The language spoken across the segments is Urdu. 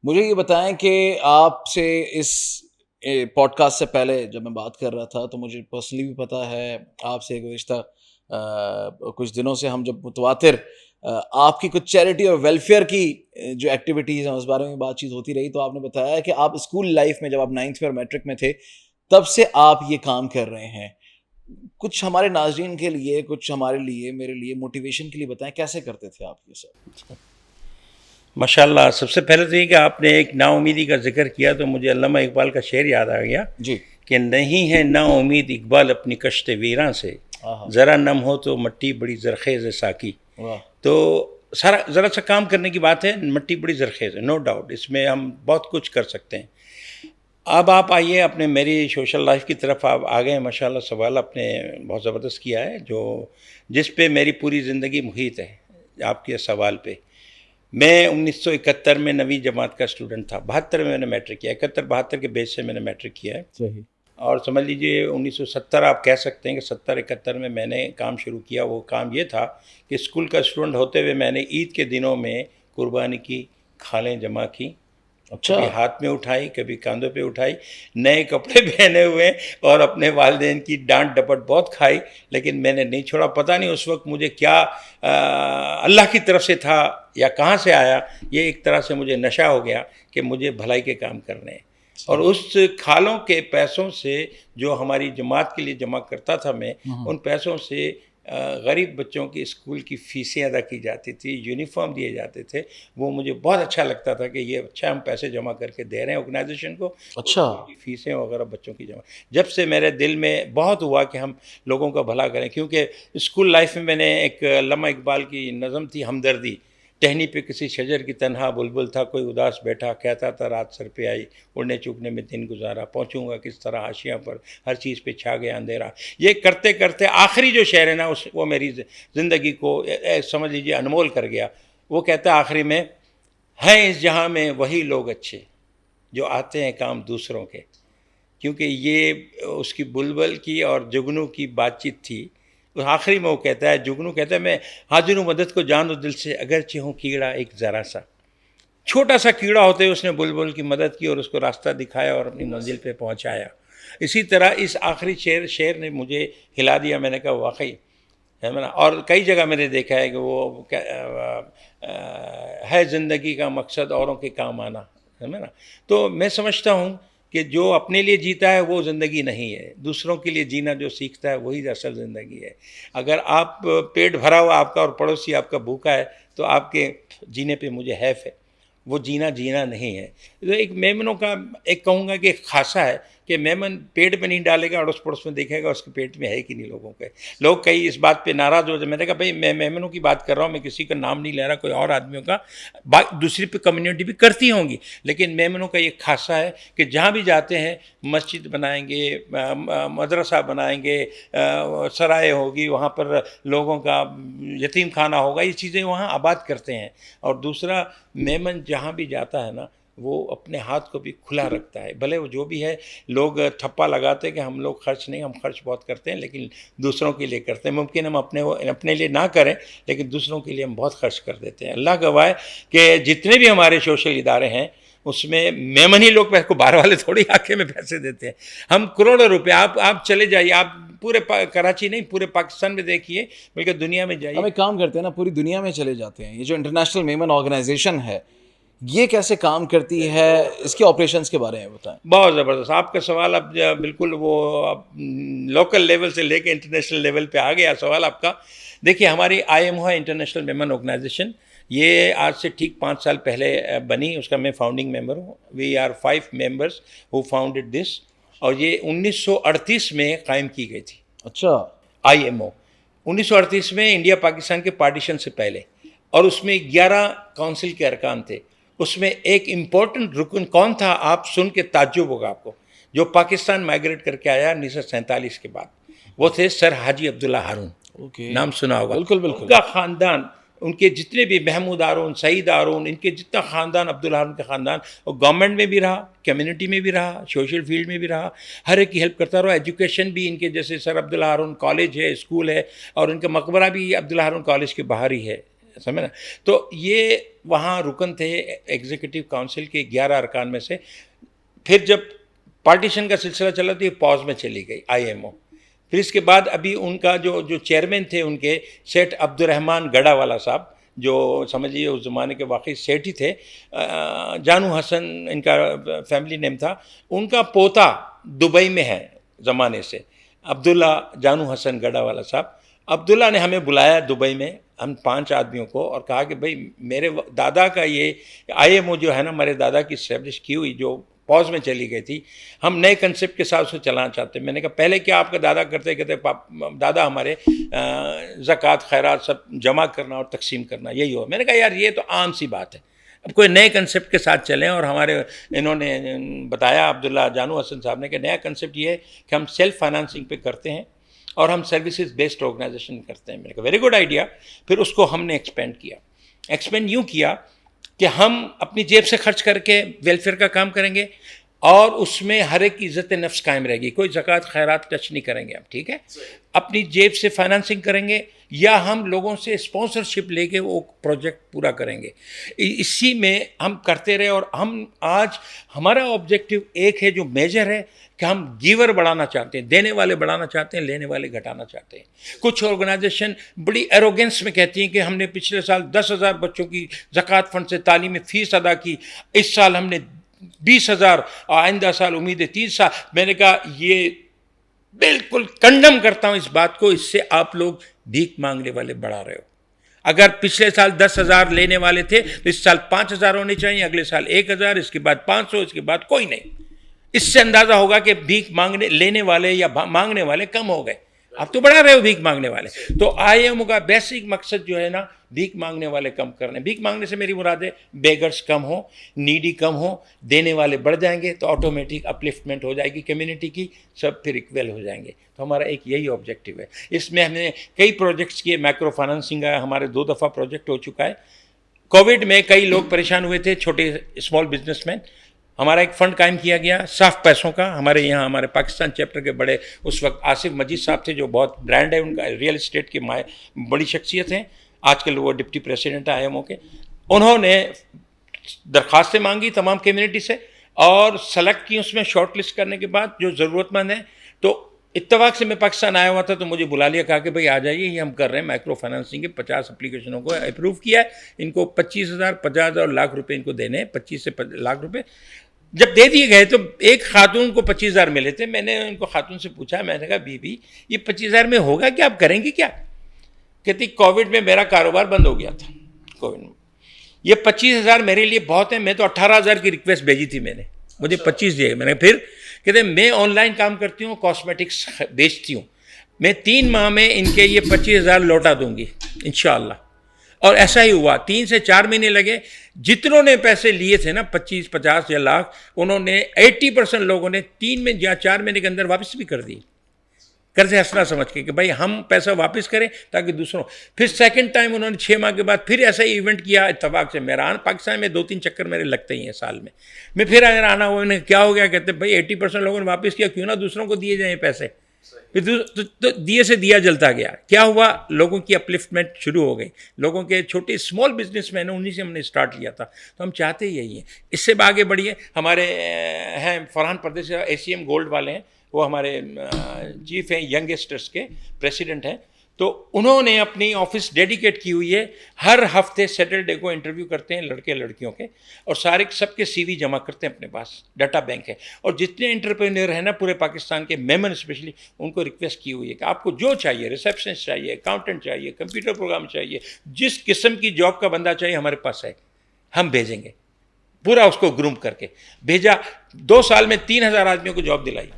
مجھے یہ بتائیں کہ آپ سے اس پوڈ کاسٹ سے پہلے جب میں بات کر رہا تھا تو مجھے پرسنلی بھی پتہ ہے آپ سے گزشتہ کچھ دنوں سے ہم جب متواتر آپ کی کچھ چیریٹی اور ویلفیئر کی جو ایکٹیویٹیز ہیں اس بارے میں بات چیت ہوتی رہی، تو آپ نے بتایا کہ آپ اسکول لائف میں جب آپ 9ویں اور میٹرک میں تھے تب سے آپ یہ کام کر رہے ہیں. کچھ ہمارے ناظرین کے لیے، کچھ ہمارے لیے، میرے لیے موٹیویشن کے لیے بتائیں کیسے کرتے تھے آپ یہ سب؟ ماشاء اللہ. سب سے پہلے تو یہ کہ آپ نے ایک نا امیدی کا ذکر کیا تو مجھے علامہ اقبال کا شعر یاد آ گیا جی. کہ نہیں ہے نا امید اقبال اپنی کشت ویراں سے، ذرا نم ہو تو مٹی بڑی زرخیز ساکی. تو ذرا سا کام کرنے کی بات ہے، مٹی بڑی زرخیز ہے، نو ڈاؤٹ، اس میں ہم بہت کچھ کر سکتے ہیں. اب آپ آئیے اپنے میری سوشل لائف کی طرف آپ آ گئے. ماشاء اللہ سوال آپ نے بہت زبردست کیا ہے، جس پہ میری پوری زندگی محیط ہے آپ کے سوال پہ. میں 1971 میں 9ویں جماعت کا اسٹوڈنٹ تھا. 72 میں میں نے میٹرک کیا، 71-72 کے بیس سے میں نے میٹرک کیا ہے. صحیح. اور سمجھ لیجئے 1970 آپ کہہ سکتے ہیں کہ 70-71 میں نے کام شروع کیا. وہ کام یہ تھا کہ اسکول کا اسٹوڈنٹ ہوتے ہوئے میں نے عید کے دنوں میں قربانی کی کھالیں جمع کی. کبھی ہاتھ میں اٹھائی، کبھی کاندھوں پہ اٹھائی، نئے کپڑے پہنے ہوئے اور اپنے والدین کی ڈانٹ ڈپٹ بہت کھائی، لیکن میں نے نہیں چھوڑا. پتہ نہیں اس وقت مجھے کیا اللہ کی طرف سے تھا یا کہاں سے آیا، یہ ایک طرح سے مجھے نشہ ہو گیا کہ مجھے بھلائی کے کام کرنے ہیں. اور اس کھالوں کے پیسوں سے جو ہماری جماعت کے لیے جمع کرتا تھا میں، ان پیسوں سے غریب بچوں کی اسکول کی فیسیں ادا کی جاتی تھی، یونیفارم دیے جاتے تھے. وہ مجھے بہت اچھا لگتا تھا کہ یہ اچھا ہم پیسے جمع کر کے دے رہے ہیں آرگنائزیشن کو. اچھا. فیسیں وغیرہ بچوں کی جمع، جب سے میرے دل میں بہت ہوا کہ ہم لوگوں کا بھلا کریں. کیونکہ اسکول لائف میں نے ایک علامہ اقبال کی نظم تھی ہمدردی. ٹہنی پہ کسی شجر کی تنہا بلبل تھا، کوئی اداس بیٹھا، کہتا تھا رات سر پہ آئی، اڑنے چکنے میں دن گزارا، پہنچوں گا کس طرح حاشیاں پر، ہر چیز پہ چھا گیا اندھیرا. یہ کرتے کرتے آخری جو شعر ہے نا وہ میری زندگی کو سمجھ لیجیے انمول کر گیا. وہ کہتا ہے آخری میں، ہیں اس جہاں میں وہی لوگ اچھے جو آتے ہیں کام دوسروں کے. کیونکہ یہ اس کی بلبل کی اور جگنو کی بات چیت تھی. آخری میں وہ کہتا ہے، جگنو کہتا ہے، میں حاضر ہوں مدد کو جان دو دل سے، اگرچہ ہوں کیڑا ایک ذرا سا. چھوٹا سا کیڑا ہوتے اس نے بلبل کی مدد کی اور اس کو راستہ دکھایا اور اپنی منزل پہ پہنچایا. اسی طرح اس آخری شعر نے مجھے ہلا دیا. میں نے کہا واقعی ہے نا. اور کئی جگہ میں نے دیکھا ہے کہ وہ ہے زندگی کا مقصد اوروں کے کام آنا، ہے نا. تو میں سمجھتا ہوں کہ جو اپنے لیے جیتا ہے وہ زندگی نہیں ہے، دوسروں کے لیے جینا جو سیکھتا ہے وہی اصل زندگی ہے. اگر آپ پیٹ بھرا ہوا آپ کا اور پڑوسی آپ کا بھوکا ہے تو آپ کے جینے پہ مجھے حیف ہے. وہ جینا نہیں ہے. ایک میمنوں کا ایک کہوں گا کہ ایک خاصہ ہے کہ میمن پیٹ میں نہیں ڈالے گا، اڑوس پڑوس میں دیکھے گا اس کے پیٹ میں ہے کہ نہیں لوگوں کے. لوگ کئی اس بات پہ ناراض ہو جائے. میں نے کہا بھائی میں میمنوں کی بات کر رہا ہوں، میں کسی کا نام نہیں لے رہا، کوئی اور آدمیوں کا. دوسری پہ کمیونٹی بھی کرتی ہوں گی، لیکن میمنوں کا یہ خاصہ ہے کہ جہاں بھی جاتے ہیں مسجد بنائیں گے، مدرسہ بنائیں گے، سرائے ہوگی، وہاں پر لوگوں کا یتیم خانہ ہوگا، یہ چیزیں وہاں آباد کرتے ہیں. اور دوسرا میمن جہاں بھی جاتا ہے نا وہ اپنے ہاتھ کو بھی کھلا رکھتا ہے. بھلے وہ جو بھی ہے، لوگ ٹھپا لگاتے کہ ہم لوگ خرچ نہیں، ہم خرچ بہت کرتے ہیں لیکن دوسروں کے لیے کرتے ہیں. ممکن ہم اپنے لیے نہ کریں لیکن دوسروں کے لیے ہم بہت خرچ کر دیتے ہیں. اللہ گواہ ہے کہ جتنے بھی ہمارے سوشل ادارے ہیں اس میں میمن ہی لوگ پیسے کو، باہر والے تھوڑی آکے میں پیسے دیتے ہیں. ہم کروڑوں روپے، آپ چلے جائیے، آپ پورے کراچی نہیں پورے پاکستان میں دیکھیے، بلکہ دنیا میں جائیے. ہم ایک کام کرتے ہیں نا، پوری دنیا میں چلے جاتے ہیں. یہ جو انٹرنیشنل میمن آرگنائزیشن ہے یہ کیسے کام کرتی ہے، اس کے آپریشنز کے بارے میں بتائیں. بہت زبردست آپ کا سوال. اب بالکل وہ لوکل لیول سے لے کے انٹرنیشنل لیول پہ آ گیا سوال آپ کا. دیکھیے ہماری IMO ہے انٹرنیشنل میمن آرگنائزیشن. یہ آج سے ٹھیک 5 سال پہلے بنی. اس کا میں فاؤنڈنگ ممبر ہوں. We are 5 members who founded this. اور یہ 1938 میں قائم کی گئی تھی. اچھا. IMO 1938 میں، انڈیا پاکستان کے پارٹیشن سے پہلے. اور اس میں 11 کونسل کے ارکان تھے. اس میں ایک امپورٹنٹ رکن کون تھا آپ سن کے تعجب ہوگا آپ کو، جو پاکستان مائیگریٹ کر کے آیا 1947 کے بعد. وہ تھے سر حاجی عبداللہ ہارون. نام سنا ہوگا. بالکل. ان کا خاندان، ان کے جتنے بھی محمود ہارون، سعید ہارون، ان کے جتنا خاندان، عبداللہ ہارون کا خاندان، وہ گورنمنٹ میں بھی رہا، کمیونٹی میں بھی رہا، سوشل فیلڈ میں بھی رہا، ہر ایک کی ہیلپ کرتا رہا. ایجوکیشن بھی ان کے جیسے سر عبداللہ ہارون کالج ہے، اسکول ہے، اور ان کا مقبرہ بھی عبداللہ ہارون کالج کے باہر ہی ہے. سمجھے نا. تو یہ وہاں رکن تھے ایگزیکٹو کونسل کے 11 ارکان میں سے. پھر جب پارٹیشن کا سلسلہ چلا تو یہ پاز میں چلی گئی IMO. پھر اس کے بعد ابھی ان کا جو چیئرمین تھے ان کے سیٹھ عبد الرحمن گڑا والا صاحب, جو سمجھیے اس زمانے کے واقعی سیٹھ ہی تھے, جانو حسن ان کا فیملی نیم تھا. ان کا پوتا دبئی میں ہے زمانے سے, عبداللہ جانو حسن گڑا والا صاحب. عبداللہ نے ہمیں بلایا دبئی میں, ہم 5 آدمیوں کو, اور کہا کہ بھائی میرے دادا کا یہ IMO جو ہے نا, ہمارے دادا کی اسٹیبلش کی ہوئی جو پاز میں چلی گئی تھی, ہم نئے کنسیپٹ کے ساتھ اسے چلانا چاہتے ہیں. میں نے کہا پہلے کیا آپ کا دادا کرتے, کہتے دادا ہمارے زکوٰۃ خیرات سب جمع کرنا اور تقسیم کرنا یہی ہو. میں نے کہا یار یہ تو عام سی بات ہے, اب کوئی نئے کنسیپٹ کے ساتھ چلیں. اور ہمارے انہوں نے بتایا عبداللہ جانو حسن صاحب نے کہ نیا کنسیپٹ یہ ہے کہ ہم سیلف فائنانسنگ پہ کرتے ہیں اور ہم سروسز بیسڈ آرگنائزیشن کرتے ہیں. میں نے کہا ویری گڈ آئیڈیا. پھر اس کو ہم نے ایکسپینڈ کیا. ایکسپینڈ یوں کیا کہ ہم اپنی جیب سے خرچ کر کے ویلفیئر کا کام کریں گے, اور اس میں ہر ایک کی عزت نفس قائم رہے گی. کوئی زکوٰۃ خیرات ٹچ نہیں کریں گے ہم, ٹھیک ہے. اپنی جیب سے فائنانسنگ کریں گے یا ہم لوگوں سے اسپانسرشپ لے کے وہ پروجیکٹ پورا کریں گے. اسی میں ہم کرتے رہے. اور ہم آج ہمارا آبجیکٹو ایک ہے جو میجر ہے کہ ہم گیور بڑھانا چاہتے ہیں, دینے والے بڑھانا چاہتے ہیں, لینے والے گھٹانا چاہتے ہیں. کچھ آرگنائزیشن بڑی ایروگینس میں کہتی ہیں کہ ہم نے پچھلے سال 10,000 بچوں کی زکوٰۃ فنڈ سے تعلیمی فیس ادا کی, اس سال ہم نے 20,000, آئندہ سال امید ہے 30 سال. میں نے کہا یہ بالکل کنڈم کرتا ہوں اس بات کو, اس سے آپ لوگ بھیک مانگنے والے بڑھا رہے ہو. اگر پچھلے سال 10,000 لینے والے تھے تو اس سال 5,000 ہونے چاہیے, اگلے سال 1,000, اس کے بعد 500, اس کے بعد کوئی نہیں. اس سے اندازہ ہوگا کہ بھیک مانگنے لینے والے یا مانگنے والے کم ہو گئے. آپ تو بڑھا رہے ہو بھیک مانگنے والے. تو IMO کا بیسک مقصد جو ہے نا بھیک مانگنے والے کم کرنے. بھیک مانگنے سے میری مراد ہے بیگرز کم ہوں, نیڈی کم ہوں, دینے والے بڑھ جائیں گے تو آٹومیٹک اپلفٹمنٹ ہو جائے گی کمیونٹی کی, سب پھر اکول ہو جائیں گے. تو ہمارا ایک یہی آبجیکٹو ہے. اس میں ہم نے کئی پروجیکٹس کیے. مائکرو فائنانسنگ کا ہمارے 2 دفعہ پروجیکٹ ہو چکا ہے. کووڈ میں کئی لوگ پریشان ہوئے تھے, چھوٹے اسمال بزنس مین. ہمارا ایک فنڈ قائم کیا گیا صاف پیسوں کا. ہمارے یہاں ہمارے پاکستان چیپٹر کے بڑے اس وقت آصف مجید صاحب تھے, جو بہت برانڈ ہے ان کا, ریئل اسٹیٹ کی بڑی شخصیت ہیں. آج کل وہ ڈپٹی پریسیڈنٹ ہیں IMO کے. انہوں نے درخواستیں مانگی تمام کمیونٹی سے اور سلیکٹ کی اس میں شارٹ لسٹ کرنے کے بعد جو ضرورت مند ہیں. تو اتفاق سے میں پاکستان آیا ہوا تھا تو مجھے بلا لیا, کہا کہ بھائی آ جائیے, یہ ہم کر رہے ہیں مائکرو فائنانسنگ کے 50 اپلیکیشنوں کو اپروو کیا ہے. ان کو 25,000 50,000 لاکھ روپے ان کو دینے ہیں, 25 سے لاکھ روپے. جب دے دیے گئے تو ایک خاتون کو 25,000 ملے تھے. میں نے ان کو خاتون سے پوچھا, میں نے کہا بی یہ 25,000 میں ہوگا کیا, آپ کریں گی کیا؟ کہتی کووڈ میں میرا کاروبار بند ہو گیا تھا. کووڈ میں یہ 25,000 میرے لیے بہت ہیں. میں تو 18,000 کی ریکویسٹ بھیجی تھی, میں نے, مجھے 25 دیے. میں نے پھر کہتے میں آن لائن کام کرتی ہوں, کاسمیٹکس بیچتی ہوں, میں 3 ماہ میں ان کے یہ 25,000 لوٹا دوں گی انشاءاللہ. اور ایسا ہی ہوا. 3 سے 4 مہینے لگے. جتنوں نے پیسے لیے تھے نا 25 50 یا لاکھ, انہوں نے 80% لوگوں نے 3 میں یا 4 مہینے کے اندر واپس بھی کر دی, قرض حسنہ سمجھ کے کہ بھائی ہم پیسہ واپس کریں تاکہ دوسروں. پھر سیکنڈ ٹائم انہوں نے 6 ماہ کے بعد پھر ایسا ہی ایونٹ کیا. اتفاق سے میرا پاکستان میں 2-3 چکر میرے لگتے ہی ہیں سال میں. میں پھر اگر آنا ہوا, انہیں کیا ہو گیا, کہتے بھائی 80% لوگوں نے واپس کیا, کیوں نہ دوسروں کو دیے جائیں پیسے. پھر دیے سے دیا جلتا گیا. کیا ہوا, لوگوں کی اپلفٹمنٹ شروع ہو گئی. لوگوں کے چھوٹے اسمال بزنس مین, انہیں سے ہم نے اسٹارٹ کیا تھا. تو ہم چاہتے یہی ہیں, اس سے آگے بڑھیے. ہمارے ہیں فرحان پردیسی ACM گولڈ والے ہیں, وہ ہمارے چیف ہیں, ینگسٹرس کے پریسیڈنٹ ہیں. تو انہوں نے اپنی آفس ڈیڈیکیٹ کی ہوئی ہے. ہر ہفتے سیٹرڈے کو انٹرویو کرتے ہیں لڑکے لڑکیوں کے, اور سب کے CV جمع کرتے ہیں اپنے پاس. ڈاٹا بینک ہے. اور جتنے انٹرپرینور ہیں نا پورے پاکستان کے, میمن اسپیشلی, ان کو ریکویسٹ کی ہوئی ہے کہ آپ کو جو چاہیے, ریسیپشنسٹ چاہیے, اکاؤنٹنٹ چاہیے, کمپیوٹر پروگرام چاہیے, جس قسم کی جاب کا بندہ چاہیے ہمارے پاس ہے, ہم بھیجیں گے. پورا اس کو گروم کر کے بھیجا. 2 سال میں 3,000 آدمیوں کو جاب دلائی.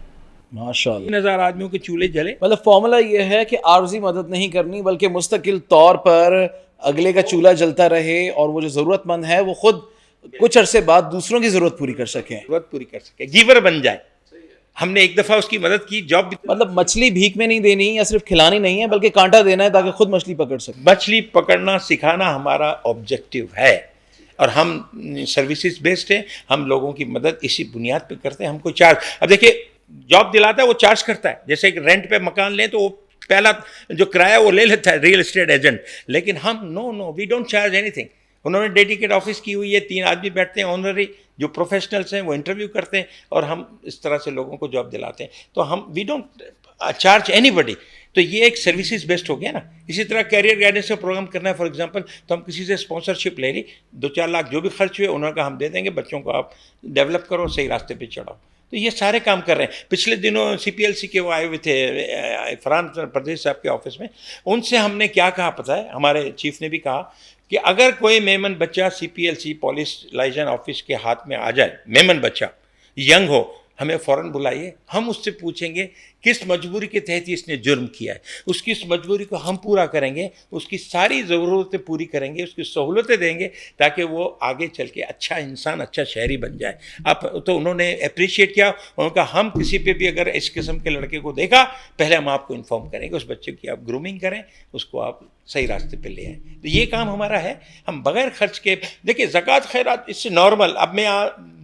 ماشاءاللہ. 3,000 آدمیوں کے چولہے جلے. مطلب فارمولا یہ ہے کہ عارضی مدد نہیں کرنی, بلکہ مستقل طور پر اگلے کا چولہا جلتا رہے, اور وہ جو ضرورت مند ہے وہ خود کچھ عرصے بعد دوسروں کی ضرورت پوری کر سکیں, ضرورت پوری کر سکے, گیور بن جائے. ہم نے ایک دفعہ اس کی مدد کی. جاب بھی مطلب مچھلی بھیک میں نہیں دینی یا صرف کھلانی نہیں ہے, بلکہ کانٹا دینا ہے تاکہ خود مچھلی پکڑ سکے. مچھلی پکڑنا سکھانا ہمارا آبجیکٹو ہے, اور ہم سروسز بیسڈ ہیں. ہم لوگوں کی مدد اسی بنیاد پہ کرتے ہیں. ہم کو چارج, اب دیکھیے جاب دلاتا ہے وہ چارج کرتا ہے. جیسے کہ رینٹ پہ مکان لیں تو وہ پہلا جو کرایہ وہ لے لیتا ہے ریئل اسٹیٹ ایجنٹ, لیکن ہم no we don't charge anything. انہوں نے ڈیڈیکیٹ آفس کی ہوئی ہے, 3 آدمی بیٹھتے ہیں آنرری جو پروفیشنلس ہیں, وہ انٹرویو کرتے ہیں اور ہم اس طرح سے لوگوں کو جاب دلاتے ہیں. تو ہم وی ڈونٹ چارج اینی بڈی. تو یہ ایک سروسز بیسڈ ہو گیا نا. اسی طرح کیریئر گائیڈنس کا پروگرام کرنا ہے فار ایگزامپل, تو ہم کسی سے اسپانسرشپ لے لی, 2-4 لاکھ جو بھی خرچ ہوئے انہوں نے کہا ہم دے دیں گے, بچوں کو آپ ڈیولپ کرو, صحیح راستے پہ چڑھاؤ. تو یہ سارے کام کر رہے ہیں. پچھلے دنوں CPLC کے وہ آئے ہوئے تھے فرحان پردیش صاحب کے آفس میں, ان سے ہم نے کیا کہا پتہ ہے, ہمارے چیف نے بھی کہا کہ اگر کوئی میمن بچہ CPLC پولیس لائزن آفس کے ہاتھ میں آ جائے, میمن بچہ ینگ ہو, ہمیں فوراً بلائیے, ہم اس سے پوچھیں گے کس مجبوری کے تحت اس نے جرم کیا ہے, اس کی اس مجبوری کو ہم پورا کریں گے, اس کی ساری ضرورتیں پوری کریں گے, اس کی سہولتیں دیں گے تاکہ وہ آگے چل کے اچھا انسان, اچھا شہری بن جائے. اب تو انہوں نے اپریشیٹ کیا, انہوں نے کہا ہم کسی پہ بھی اگر اس قسم کے لڑکے کو دیکھا پہلے ہم آپ کو انفارم کریں گے, اس بچے کی آپ گرومنگ کریں, اس کو آپ صحیح راستے پہ لے آئیں. تو یہ کام ہمارا ہے. ہم بغیر خرچ کے, دیکھیں زکوٰۃ خیرات اس سے نارمل, اب میں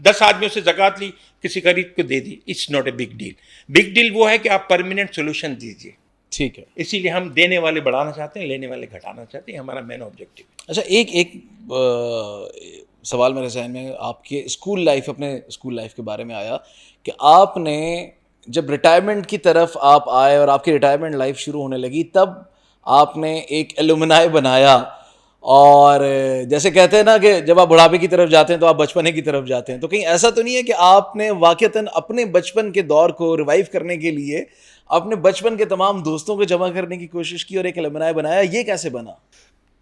10 آدمیوں سے زکوٰۃ لی, کسی غریب کو دے دی, it's not a big deal. Big deal وہ ہے کہ آپ پرماننٹ سولوشن دیجیے. ٹھیک ہے, اسی لیے ہم دینے والے بڑھانا چاہتے ہیں, لینے والے گھٹانا چاہتے ہیں, ہمارا مین آبجیکٹو. اچھا ایک سوال میرے ذہن میں آپ کے اسکول لائف, اپنے اسکول لائف کے بارے میں آیا کہ آپ نے جب ریٹائرمنٹ کی طرف آپ آئے اور آپ کی ریٹائرمنٹ لائف شروع ہونے لگی, تب آپ نے ایک ایلومنائی بنایا, اور جیسے کہتے ہیں نا کہ جب آپ بڑھاپے کی طرف جاتے ہیں تو آپ بچپنے کی طرف جاتے ہیں, تو کہیں ایسا تو نہیں ہے کہ آپ نے واقعتاً اپنے بچپن کے دور کو ریوائیو کرنے کے لیے اپنے بچپن کے تمام دوستوں کو جمع کرنے کی کوشش کی اور ایک ایلومنائی بنایا؟ یہ کیسے بنا؟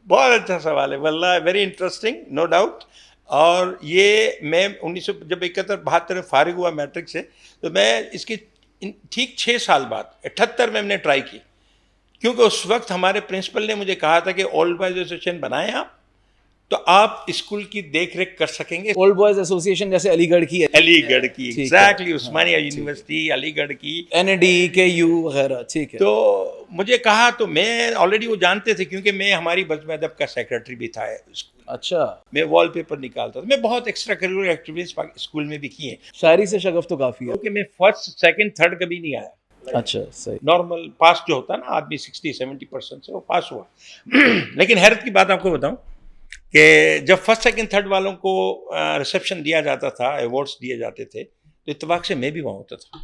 بہت اچھا سوال ہے واللہ, ویری انٹرسٹنگ, نو ڈاؤٹ. اور یہ میں 1971-72 میں فارغ ہوا میٹرک سے, تو میں اس کی ٹھیک 6 سال بعد 78 میں ہم نے ٹرائی کی, کیونکہ اس وقت ہمارے پرنسپل نے مجھے کہا تھا کہ اولڈ بوائز ایسوسیشن بنائیں آپ, تو آپ اسکول کی دیکھ ریکھ کر سکیں گے. اولڈ بوائز ایسوسیشن جیسے علی گڑھ کی, ایگزیکٹلی عثمانیہ یونیورسٹی, علی گڑھ کی, NAD, KU وغیرہ, ٹھیک ہے. تو مجھے کہا, تو میں آلریڈی وہ جانتے تھے کیونکہ میں ہماری بزم ادب کا سیکرٹری بھی تھا اسکول. اچھا, میں وال پیپر نکالتا تھا, میں بہت ایکسٹرا کریکولر ایکٹیویٹیز اسکول میں بھی کی ہیں. شاعری سے شغف تو کافی ہے. کیونکہ میں 1st, 2nd, 3rd کبھی نہیں آیا. اچھا صحیح. نارمل پاس جو ہوتا ہے نا آدمی 60-70% سے وہ پاس ہوا. لیکن حیرت کی بات آپ کو بتاؤں کہ جب 1st, 2nd, 3rd والوں کو ریسیپشن دیا جاتا تھا, ایوارڈس دیے جاتے تھے, تو اتفاق سے میں بھی وہاں ہوتا تھا.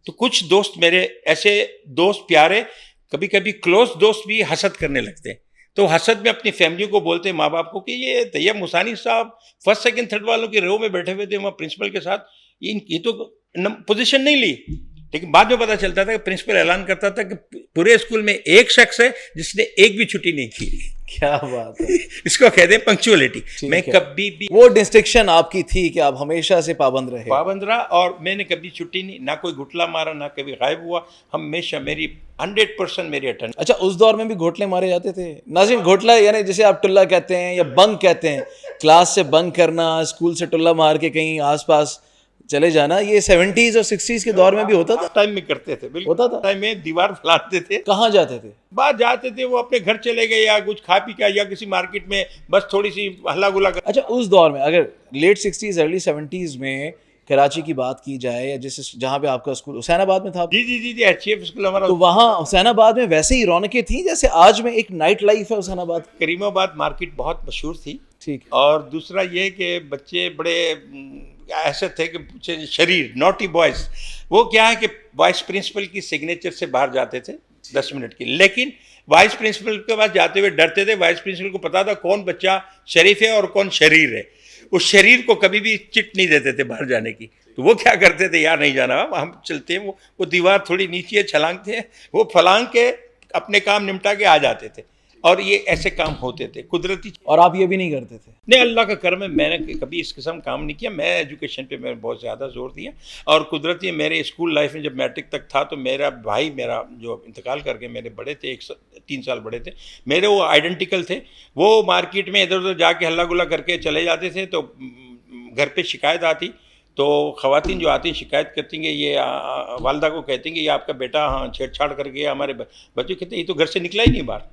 تو کچھ دوست میرے ایسے دوست پیارے, کبھی کبھی کلوز دوست بھی حسد کرنے لگتے ہیں. تو حسد میں اپنی فیملی کو بولتے ہیں, ماں باپ کو, کہ یہ طیب مصانی صاحب 1st, 2nd, 3rd والوں کی رو میں بیٹھے ہوئے تھے وہاں پرنسپل کے ساتھ, یہ تو پوزیشن نہیں لی. لیکن بعد میں پتا چلتا تھا کہ پرنسپل اعلان کرتا تھا کہ پورے اسکول میں ایک شخص ہے جس نے ایک بھی چھٹی نہیں کی. کیا بات ہے, اس کو کہتے ہیں پنکچولیٹی. میں کبھی بھی, وہ ڈسٹنکشن آپ کی تھی کہ آپ ہمیشہ سے پابند رہا, اور میں نے کبھی چھٹی نہیں, نہ کوئی گھٹلا مارا, نہ کبھی غائب ہوا, ہمیشہ میری 100% میری اٹینڈنس. اچھا, اس دور میں بھی گھوٹلے مارے جاتے تھے؟ ناظرین, گھوٹلا یعنی جسے آپ ٹلا کہتے ہیں یا بنک کہتے ہیں, کلاس سے بنک کرنا, اسکول سے ٹلا مار کے کہیں آس پاس چلے جانا, یہ 70s اور 60s کے دور میں بھی ہوتا تھا. ٹائم میں کرتے تھے, بالکل ہوتا تھا. ٹائم میں دیوار پھیلاتے تھے. کہاں جاتے تھے؟ بعد جاتے تھے, وہ اپنے گھر چلے گئے یا کچھ کھا پی کے, یا کسی مارکیٹ میں بس تھوڑی سی ہلا گلا کر. اچھا, اس دور میں اگر لیٹ 60s ارلی 70s میں کراچی کی بات کی جائے, یا جہاں پہ آپ کا اسکول حسین آباد میں تھا. جی HCF اسکول ہمارا. تو وہاں حسین آباد میں ویسے ہی رونقیں تھیں جیسے آج میں ایک نائٹ لائف ہے حسین آباد. کریم آباد مارکیٹ بہت مشہور تھی. ٹھیک. اور دوسرا یہ کہ بچے بڑے ایسے تھے کہ شریر, نوٹی بوائز. وہ کیا ہے کہ وائس پرنسپل کی سگنیچر سے باہر جاتے تھے 10 منٹ کے, لیکن وائس پرنسپل کے پاس جاتے ہوئے ڈرتے تھے. وائس پرنسپل کو پتا تھا کون بچہ شریف ہے اور کون شریر ہے. اس شریر کو کبھی بھی چٹ نہیں دیتے تھے باہر جانے کی. تو وہ کیا کرتے تھے, یار نہیں جانا, ہم چلتے ہیں, وہ دیوار تھوڑی نیچے چھلانگتے ہیں, وہ پھلانگ کے اپنے کام نمٹا کے آ جاتے تھے. اور یہ ایسے کام ہوتے تھے قدرتی. اور آپ یہ بھی نہیں کرتے تھے؟ نہیں, اللہ کا کرم ہے, میں نے کبھی اس قسم کام نہیں کیا. میں ایجوکیشن پہ میں بہت زیادہ زور دیا. اور قدرتی میرے اسکول لائف میں جب میٹرک تک تھا تو میرا بھائی, میرا جو انتقال کر کے میرے بڑے تھے, 3 سال بڑے تھے میرے, وہ آئیڈینٹیکل تھے. وہ مارکیٹ میں ادھر ادھر جا کے ہلا گلا کر کے چلے جاتے تھے. تو گھر پہ شکایت آتی, تو خواتین جو آتی شکایت کرتی ہیں, یہ والدہ کو کہتی ہیں کہ یہ آپ کا بیٹا ہاں چھیڑ چھاڑ کر گیا ہمارے بچے. کہتے ہیں یہ تو گھر سے نکلا ہی نہیں باہر.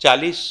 40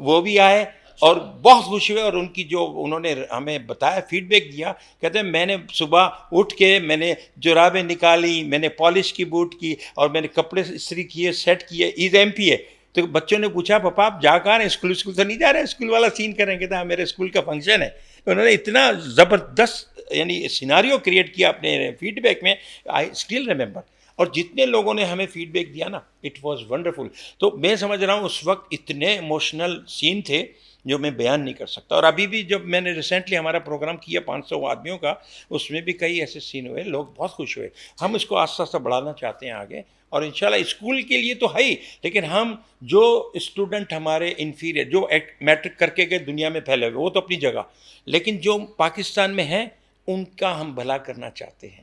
وہ بھی آئے اور بہت خوش ہوئے, اور ان کی جو انہوں نے ہمیں بتایا, فیڈ بیک دیا, کہتے ہیں میں نے صبح اٹھ کے میں نے جرابیں نکالی, میں نے پالش کی بوٹ کی, اور میں نے کپڑے استری کیے, سیٹ کیے. عید MP ہے, تو بچوں نے پوچھا پاپا آپ جا کہاں ہیں, اسکول تو نہیں جا رہے, اسکول والا سین کریں. کہتے ہیں میرے اسکول کا فنکشن ہے. انہوں نے اتنا زبردست یعنی سیناریو کریٹ کیا اپنے فیڈ بیک میں, آئی اسٹل ریمبر. اور جتنے لوگوں نے ہمیں فیڈ بیک دیا نا, اٹ واز ونڈرفل. تو میں سمجھ رہا ہوں اس وقت اتنے ایموشنل سین تھے جو میں بیان نہیں کر سکتا. اور ابھی بھی جب میں نے ریسنٹلی ہمارا پروگرام کیا 500 آدمیوں کا, اس میں بھی کئی ایسے سین ہوئے, لوگ بہت خوش ہوئے. ہم اس کو آہستہ آہستہ بڑھانا چاہتے ہیں آگے, اور انشاءاللہ اسکول کے لیے تو ہے ہی, لیکن ہم جو اسٹوڈنٹ ہمارے انفیریئر جو میٹرک کر کے گئے دنیا میں پھیلے ہوئے, وہ تو اپنی جگہ, لیکن جو پاکستان میں ہیں ان کا ہم بھلا کرنا چاہتے ہیں.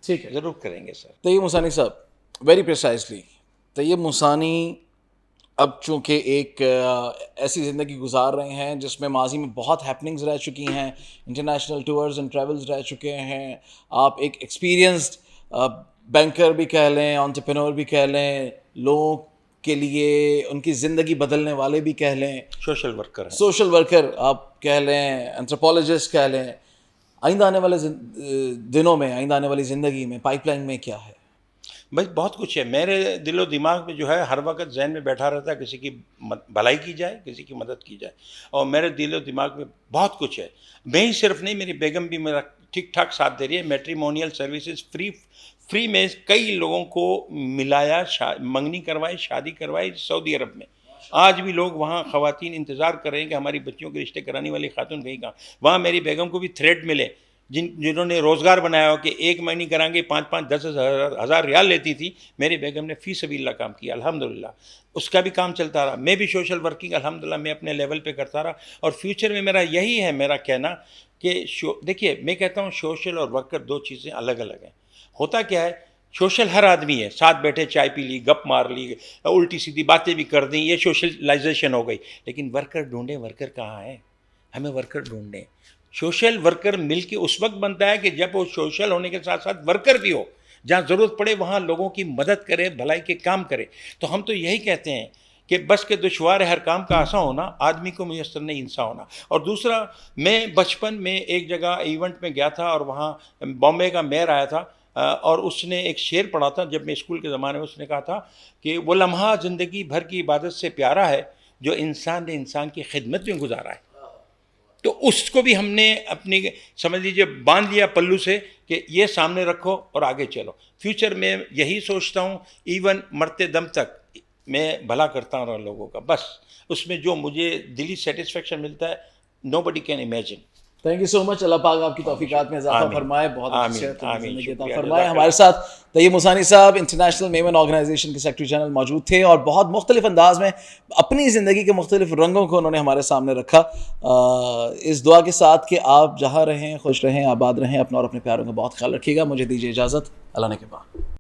ٹھیک ہے, ضرور کریں گے سر. طیب موسانی صاحب, ویری پریسائزلی, طیب موسانی اب چونکہ ایک ایسی زندگی گزار رہے ہیں جس میں ماضی میں بہت ہیپننگز رہ چکی ہیں, انٹرنیشنل ٹورز اینڈ ٹریولز رہ چکے ہیں, آپ ایک ایکسپیرینسڈ بینکر بھی کہہ لیں, انٹرپرینور بھی کہہ لیں, لوگوں کے لیے ان کی زندگی بدلنے والے بھی کہہ لیں, سوشل ورکر ہیں, سوشل ورکر آپ کہہ لیں, اینتھروپولوجسٹ کہہ لیں. آئندہ آنے والے دنوں میں, آئندہ آنے والی زندگی میں پائپ لائن میں کیا ہے؟ بھائی بہت کچھ ہے. میرے دل و دماغ میں جو ہے ہر وقت ذہن میں بیٹھا رہتا ہے کسی کی بھلائی کی جائے, کسی کی مدد کی جائے, اور میرے دل و دماغ میں بہت کچھ ہے. میں ہی صرف نہیں, میری بیگم بھی میرا ٹھیک ٹھاک ساتھ دے رہی ہے. میٹریمونیل سروسز فری میں کئی لوگوں کو ملایا, منگنی کروائی, شادی کروائی سعودی عرب میں. آج بھی لوگ وہاں خواتین انتظار کر رہے ہیں کہ ہماری بچیوں کے رشتے کرانے والی خاتون گئی کہاں. وہاں میری بیگم کو بھی تھریڈ ملے, جنہوں نے روزگار بنایا ہو کہ ایک مہینے کرائیں گے 5-5 10 ریال لیتی تھی, میری بیگم نے فی سبیل اللہ کام کیا الحمدللہ. اس کا بھی کام چلتا رہا. میں بھی سوشل ورکنگ الحمدللہ میں اپنے لیول پہ کرتا رہا, اور فیوچر میں میرا یہی ہے میرا کہنا کہ دیکھیے میں کہتا ہوں سوشل اور ورکر دو چیزیں الگ الگ ہیں. ہوتا کیا ہے, سوشل ہر آدمی ہے, ساتھ بیٹھے چائے پی لی, گپ مار لی, الٹی سیدھی باتیں بھی کر دیں, یہ سوشلائزیشن ہو گئی. لیکن ورکر ڈھونڈیں, ورکر کہاں ہے, ہمیں ورکر ڈھونڈیں. سوشل ورکر مل کے اس وقت بنتا ہے کہ جب وہ سوشل ہونے کے ساتھ ساتھ ورکر بھی ہو, جہاں ضرورت پڑے وہاں لوگوں کی مدد کرے, بھلائی کے کام کرے. تو ہم تو یہی کہتے ہیں کہ بس کے دشوار ہے ہر کام کا آسان ہونا, آدمی کو میسر نہیں انسان ہونا. اور دوسرا, میں بچپن میں ایک جگہ ایونٹ میں گیا تھا, اور وہاں بامبے کا میئر آیا تھا, اور اس نے ایک شعر پڑھا تھا جب میں اسکول کے زمانے میں. اس نے کہا تھا کہ وہ لمحہ زندگی بھر کی عبادت سے پیارا ہے جو انسان نے انسان کی خدمت میں گزارا ہے. تو اس کو بھی ہم نے اپنی سمجھ لیجیے باندھ لیا پلو سے کہ یہ سامنے رکھو اور آگے چلو. فیوچر میں یہی سوچتا ہوں, ایون مرتے دم تک میں بھلا کرتا ہوں لوگوں کا, بس اس میں جو مجھے دلی سیٹسفیکشن ملتا ہے nobody can imagine. Thank you so much. اللہ پاک آپ کی توفیقات میں اضافہ فرمائے, بہت اچھی صحت زندگی عطا شکریہ, فرمائے. ہمارے ساتھ طیب موسانی صاحب انٹرنیشنل میمن آرگنائزیشن کے سیکرٹری جنرل موجود تھے, اور بہت مختلف انداز میں اپنی زندگی کے مختلف رنگوں کو انہوں نے ہمارے سامنے رکھا. اس دعا کے ساتھ کہ آپ جہاں رہیں خوش رہیں, آباد رہیں, اپنا اور اپنے پیاروں کا بہت خیال رکھیے گا. مجھے دیجیے اجازت, اللہ نے کے بعد.